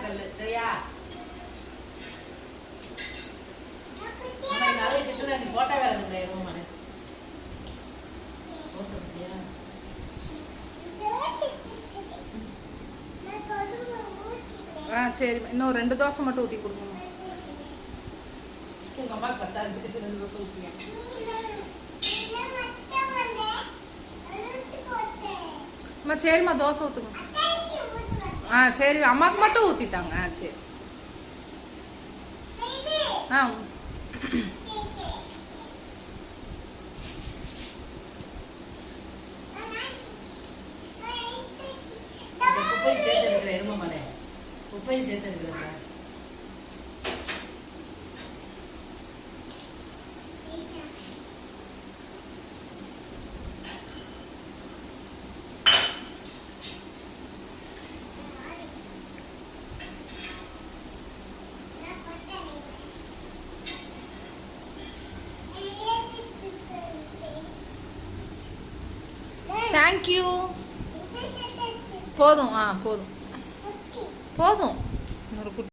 கல்லு சரியா? நிறைய சிக்கன நீ போட்டா வேலை கிடையாது மனு தோசை பத்தியா சரி இன்னும் 2 தோசை மட்டும் ஊற்றி கொடுங்க. உங்க அம்மாவுக்கு பத்தாது 2 தோசை ஊற்றிங்க. சரிம்மா தோசை ஊற்றுங்க. சரி அம்மாவுக்கு மட்டும் ஊற்றிட்டாங்க. சரி குப்பையும் சேர்த்து இருக்கிற எருமை மலை குப்பையும் சேர்த்து இருக்கிற தேங்க்யூ. போதும் போதும் போதும்.